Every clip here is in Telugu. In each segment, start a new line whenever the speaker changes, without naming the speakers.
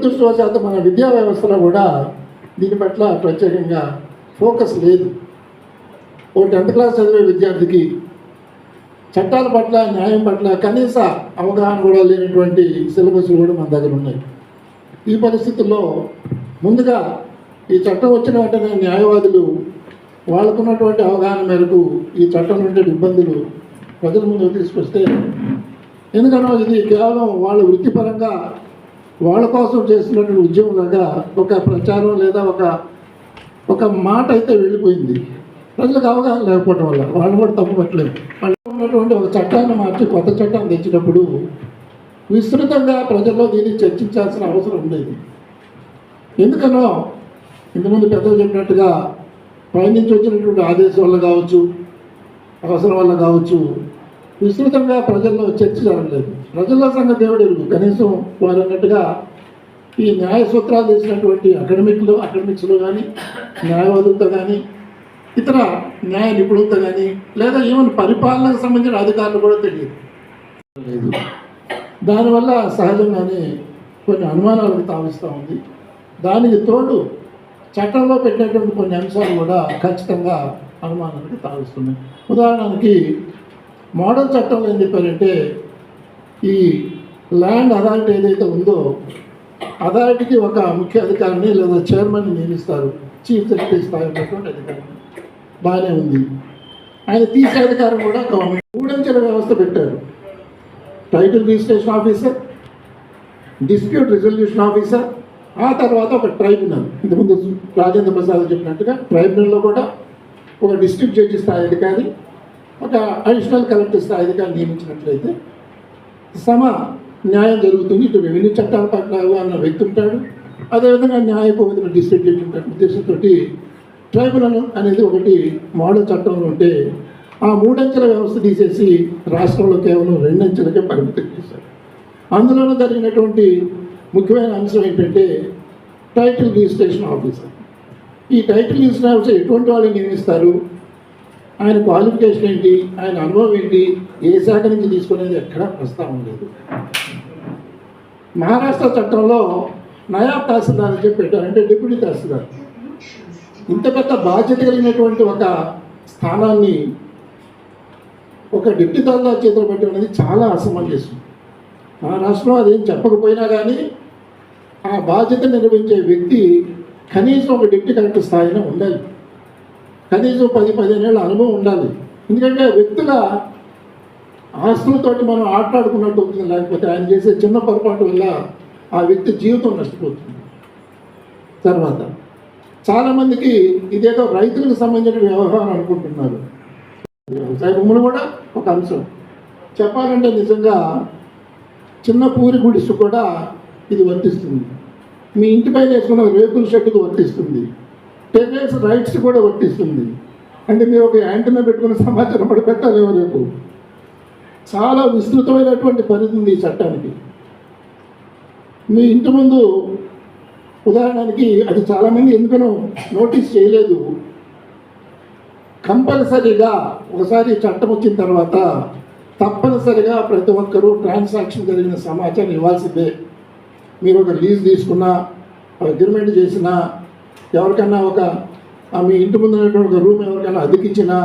దురదృష్టవశాత్తు మన విద్యా వ్యవస్థలో కూడా దీని పట్ల ప్రత్యేకంగా ఫోకస్ లేదు. ఓ 10th క్లాస్ చదివే విద్యార్థికి చట్టాల పట్ల, న్యాయం పట్ల కనీస అవగాహన కూడా లేనటువంటి సిలబస్లు కూడా మన దగ్గర ఉన్నాయి. ఈ పరిస్థితుల్లో ముందుగా ఈ చట్టం వచ్చిన వెంటనే న్యాయవాదులు వాళ్ళకున్నటువంటి అవగాహన మేరకు ఈ చట్టం నుండి ఇబ్బందులు ప్రజల ముందుకు తీసుకొస్తే, ఎందుకనో ఇది కేవలం వాళ్ళ వృత్తిపరంగా వాళ్ళ కోసం చేస్తున్నటువంటి ఉద్యమంలాగా ఒక ప్రచారం లేదా ఒక మాట అయితే వెళ్ళిపోయింది. ప్రజలకు అవగాహన లేకపోవడం వల్ల వాళ్ళు కూడా తప్పు పట్టలేదు. వాళ్ళు ఉన్నటువంటి ఒక చట్టాన్ని మార్చి కొత్త చట్టాన్ని తెచ్చినప్పుడు విస్తృతంగా ప్రజల్లో దీన్ని చర్చించాల్సిన అవసరం ఉండేది. ఎందుకనో ఇంతకుముందు పెద్దలు చెప్పినట్టుగా పైనుంచి వచ్చినటువంటి ఆదేశం వల్ల కావచ్చు, అవసరం వల్ల కావచ్చు, విస్తృతంగా ప్రజల్లో చర్చ జరగలేదు. ప్రజల్లో సంగతి దేవుడు ఎరుగు. కనీసం వారు అన్నట్టుగా ఈ న్యాయ సూత్రాలు చేసినటువంటి అకాడమిక్స్లో కానీ, న్యాయవాదులతో కానీ, ఇతర న్యాయ నిపుణులతో కానీ, లేదా ఈవెన్ పరిపాలనకు సంబంధించిన అధికారులు కూడా తెలియదు. దానివల్ల సహజంగానే కొన్ని అనుమానాలకు తావిస్తూ ఉంది. దానికి తోడు చట్టంలో పెట్టినటువంటి కొన్ని అంశాలు కూడా ఖచ్చితంగా అనుమానాలకు తావిస్తున్నాయి. ఉదాహరణకి మోడల్ చట్టంలో ఏం చెప్పారంటే, ఈ ల్యాండ్ అథారిటీ ఏదైతే ఉందో అథారిటీకి ఒక ముఖ్య అధికారిని లేదా చైర్మన్ని నియమిస్తారు. చీఫ్ సెక్రటరీ స్థాయి ఉన్నటువంటి అధికారిని. బాగానే ఉంది. ఆయన తీసే అధికారం కూడా గవర్నమెంట్. 3 అంచెల వ్యవస్థ పెట్టారు. Title registration officer, dispute resolution officer, ఆ తర్వాత ఒక ట్రైబ్యునల్. ఇంతకుముందు రాజేంద్ర ప్రసాద్ చెప్పినట్టుగా ట్రైబ్యునల్లో కూడా ఒక డిస్ట్రిక్ట్ జడ్జి స్థాయి అధికారి, ఒక అడిషనల్ కలెక్టర్ స్థాయి అధికారి నియమించినట్లయితే న్యాయం జరుగుతుంది. ఇటు రెవెన్యూ చట్టాల పట్ల అన్న వ్యక్తి ఉంటాడు, అదేవిధంగా న్యాయపోతున్న డిస్ట్రిక్ట్ జడ్జి ఉంటాడు. ఉద్దేశంతో ట్రైబ్యునల్ అనేది ఒకటి మోడల్ చట్టంలో ఉంటే ఆ 3 అంచెల వ్యవస్థ తీసేసి రాష్ట్రంలో కేవలం 2 అంచెలకే పరిమితం చేశారు. అందులోనూ జరిగినటువంటి ముఖ్యమైన అంశం ఏంటంటే టైటిల్ రిజిస్ట్రేషన్ ఆఫీసర్. ఈ టైటిల్ రిజిస్ట్రేషన్ ఆఫీసర్ ఎటువంటి వాళ్ళని నియమిస్తారు, ఆయన క్వాలిఫికేషన్ ఏంటి, ఆయన అనుభవం ఏంటి, ఏ శాఖ నుంచి తీసుకునేది ఎక్కడా ప్రస్తావన లేదు. మహారాష్ట్ర చట్టంలో నయాబ్ తహసీల్దార్ అని చెప్పి పెట్టారు, అంటే డిప్యూటీ తహసీల్దార్. ఇంత పెద్ద బాధ్యత కలిగినటువంటి ఒక స్థానాన్ని ఒక డిప్యూటీ తహసీల్దార్ చేతిలో పెట్టడం అనేది చాలా అసమంజసం. మహారాష్ట్రలో అదేం చెప్పకపోయినా కానీ ఆ బాధ్యత నిర్వహించే వ్యక్తి కనీసం ఒక డిప్యూటీ కలెక్టర్ స్థాయిలో ఉండాలి. కనీసం 10-15 ఏళ్ళ అనుభవం ఉండాలి. ఎందుకంటే వ్యక్తుల ఆస్తులతోటి మనం ఆటలాడుకున్నట్టు అవుతుంది. లేకపోతే ఆయన చేసే చిన్న పొరపాటు వల్ల ఆ వ్యక్తి జీవితం నష్టపోతుంది. తర్వాత చాలామందికి ఇదేదో రైతులకు సంబంధించిన వ్యవహారం అనుకుంటున్నారు. వ్యవసాయ భూములు కూడా ఒక అంశం. చెప్పాలంటే నిజంగా చిన్న పూరి గుడిసు కూడా ఇది వర్తిస్తుంది. మీ ఇంటిపైన వేసుకున్న రేకుల షెడ్డుకు వర్తిస్తుంది. టెర్రస్ రైట్స్ కూడా వర్తిస్తుంది. అంటే మీరు ఒక యాంటెన్నా పెట్టుకున్న సమాచారం పడి పెట్టాలేమో రేపు. చాలా విస్తృతమైనటువంటి పరిధి ఉంది ఈ చట్టానికి. మీ ఇంటి ముందు ఉదాహరణకి అది చాలామంది ఎందుకనో నోటీస్ చేయలేదు. కంపల్సరీగా ఒకసారి చట్టం వచ్చిన తర్వాత తప్పనిసరిగా ప్రతి ఒక్కరూ ట్రాన్సాక్షన్ జరిగిన సమాచారం ఇవ్వాల్సిందే. మీరు ఒక లీజ్ తీసుకున్నా, అగ్రిమెంట్ చేసినా, ఎవరికైనా మీ ఇంటి ముందు ఉన్నటువంటి ఒక రూమ్ ఎవరికైనా అతికించినా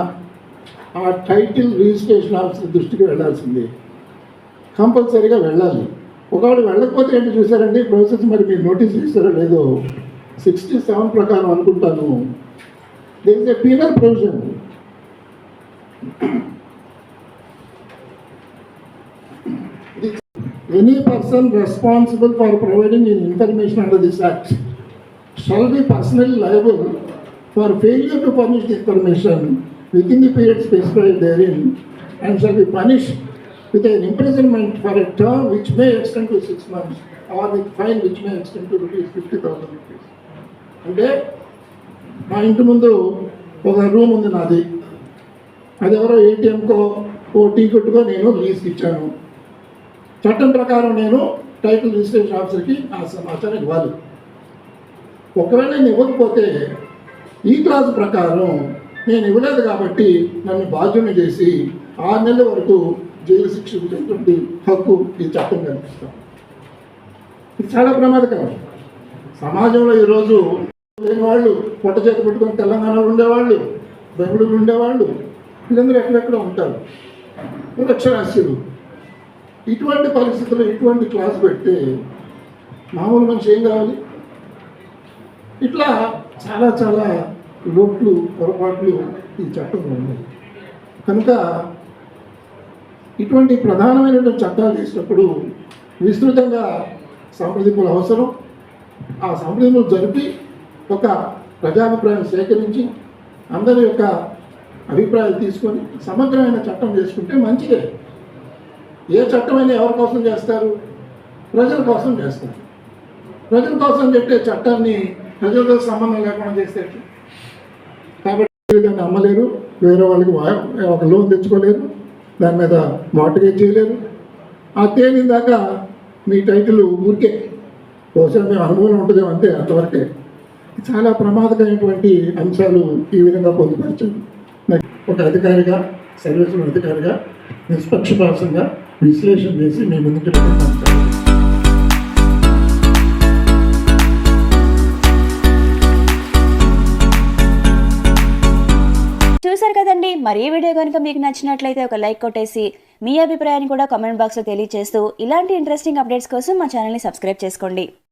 ఆ టైటిల్ రిజిస్ట్రేషన్ ఆఫీసర్ దృష్టికి వెళ్ళాల్సిందే. కంపల్సరీగా వెళ్ళాలి. ఒకవేళ వెళ్ళకపోతే ఏంటి చూసారండి ప్రాసెస్, మరి మీరు నోటీస్ చేస్తారో లేదో 67 ప్రకారం అనుకుంటాను, there is a penal provision. Any person responsible for providing information under this Act shall be personally liable for failure to furnish the information within the period specified therein and shall be punished with an imprisonment for a term which may extend to 6 months or with fine which may extend to ₹50,000. అంటే మా ఇంటి ముందు ఒక రూమ్ ఉంది నాది, అది ఎవరో ఏటీఎంకో ఓ టీ కొట్టుకో నేను లీజ్కి ఇచ్చాను. చట్టం ప్రకారం నేను టైటిల్ రిజిస్ట్రేషన్ ఆఫీసర్కి ఆ సమాచారం ఇవ్వాలి. ఒకవేళ నేను ఇవ్వకపోతే ఈ క్లాస్ ప్రకారం నేను ఇవ్వలేదు కాబట్టి నన్ను బాధ్యుని చేసి 6 నెలల వరకు జైలు శిక్ష విధించేటువంటి హక్కు ఈ చట్టం కల్పిస్తాం. ఇది చాలా ప్రమాదకరం. సమాజంలో ఈరోజు లేని వాళ్ళు పొట్ట చేత పెట్టుకుని తెలంగాణలో ఉండేవాళ్ళు, బెంగళూరు ఉండేవాళ్ళు, వీళ్ళందరూ ఎక్కడెక్కడ ఉంటారు, నిరక్షరాస్యులు. ఇటువంటి పరిస్థితుల్లో ఇటువంటి క్లాస్ పెడితే మామూలు మనిషి ఏం కావాలి? ఇట్లా చాలా చాలా లోట్లు, పొరపాట్లు ఈ చట్టంలో ఉన్నాయి. కనుక ఇటువంటి ప్రధానమైనటువంటి చట్టాలు చేసినప్పుడు విస్తృతంగా సంప్రదింపులు అవసరం. ఆ సంప్రదింపులు జరిపి ఒక ప్రజాభిప్రాయం సేకరించి అందరి యొక్క అభిప్రాయాలు తీసుకొని సమగ్రమైన చట్టం చేసుకుంటే మంచిదే. ఏ చట్టమైనా ఎవరి కోసం చేస్తారు? ప్రజల కోసం చేస్తారు. ప్రజల కోసం పెట్టే చట్టాన్ని ప్రజలతో సంబంధం లేకుండా చేస్తే కాబట్టి దాన్ని అమ్మలేరు, వేరే వాళ్ళకి ఒక లోన్ తెచ్చుకోలేరు, దాని మీద మార్టిగేజ్ చేయలేరు. ఆ తేలిన దాకా మీ టైటిల్ ఊరికే బహుశా మీ అనుభవం ఉంటుందేమో, అంతే, అంతవరకే. చాలా ప్రమాదకరమైనటువంటి అంశాలు ఈ విధంగా పొందుపరిచారు. ఒక అధికారిగా, సర్వీసుల అధికారిగా నిష్పక్షపాతంగా విశ్లేషణ చేసి మీ ముందుకు పెట్టాను.
చూసారు కదండి. మరి ఈ వీడియో కనుక మీకు నచ్చినట్లయితే ఒక లైక్ కొట్టేసి మీ అభిప్రాయాన్ని కూడా కామెంట్ బాక్స్లో తెలియజేస్తూ ఇలాంటి ఇంట్రెస్టింగ్ అప్డేట్స్ కోసం మా ఛానల్ని సబ్స్క్రైబ్ చేసుకోండి.